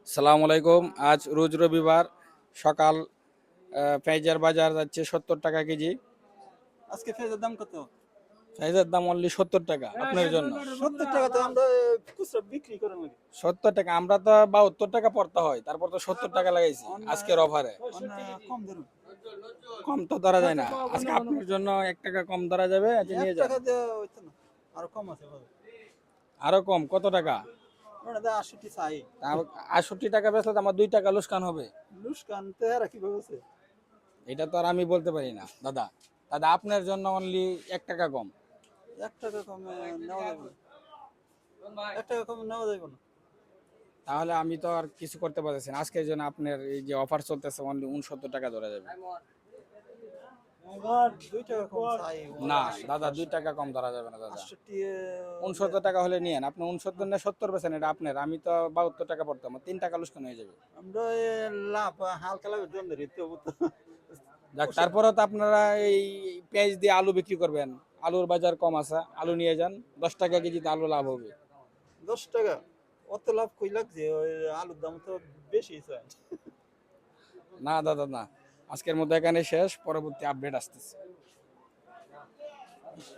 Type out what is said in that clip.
আসসালামু আলাইকুম। আজ রোজ রবিবার সকাল। পেঁয়াজের বাজার যাচ্ছে 70 টাকা কেজি। আজকে পেঁয়াজের দাম কত? পেঁয়াজের দাম অনলি 70 টাকা আপনার জন্য। 70 টাকা তো আমরা খুচরা বিক্রি করেন নাকি? 70 টাকা, আমরা তো 72 টাকা পড়তে হয়, তারপর তো 70 টাকা লাগাইছি আজকের অফারে। অন্য কম ধরুন। কম তো ধরা যায় না, আজকে আপনার জন্য 1 টাকা কম ধরা যাবে, আচ্ছা এক নিয়ে যান। টাকা দেওয়া হইতো না, আরো কম আছে ভাই। আরো কম কত টাকা? ওটা দেয় 68 চাই। 68 টাকা বেচলে তো আমার 2 টাকা লোকসান হবে। লুস্কান তো এরা কিভাবে আছে? এটা তো আর আমি বলতে পারি না দাদা। দাদা আপনার জন্য অনলি 1 টাকা কম। 1 টাকা কমে নেওয়া যাবে না। 1 টাকা কমে নেওয়া যাবে না। তাহলে আমি তো আর কিছু করতে পারতেছি না, আজকের জন্য আপনার এই যে অফার চলতেছে অনলি 69 টাকা ধরা যাবে। আমার 2 টাকা কম চাই। না দাদা, 2 টাকা কম ধরা যাবে না দাদা। 68 69 টাকা হলে নিয়েন, আপনি 69 না 70 বেছেন, এটা আপনার। আমি তো 72 টাকা পড়তাম, আমার 3 টাকা লোকসান হয়ে যাবে। আমরা লাভ হালকা লাভের জন্য ধরি তো। যাক, তারপরেও তো আপনারা এই পেঁয়াজ দিয়ে আলু বিক্রি করবেন, আলুর বাজার কম আছে, আলু নিয়ে যান। 10 টাকা কেজিতে আলু লাভ হবে। 10 টাকা অত লাভ কই লাগছে? ওই আলুর দাম তো বেশি চাই। না দাদা না, আজকের মধ্যে এখানে শেষ, পরবর্তী আপডেট আসতেছে।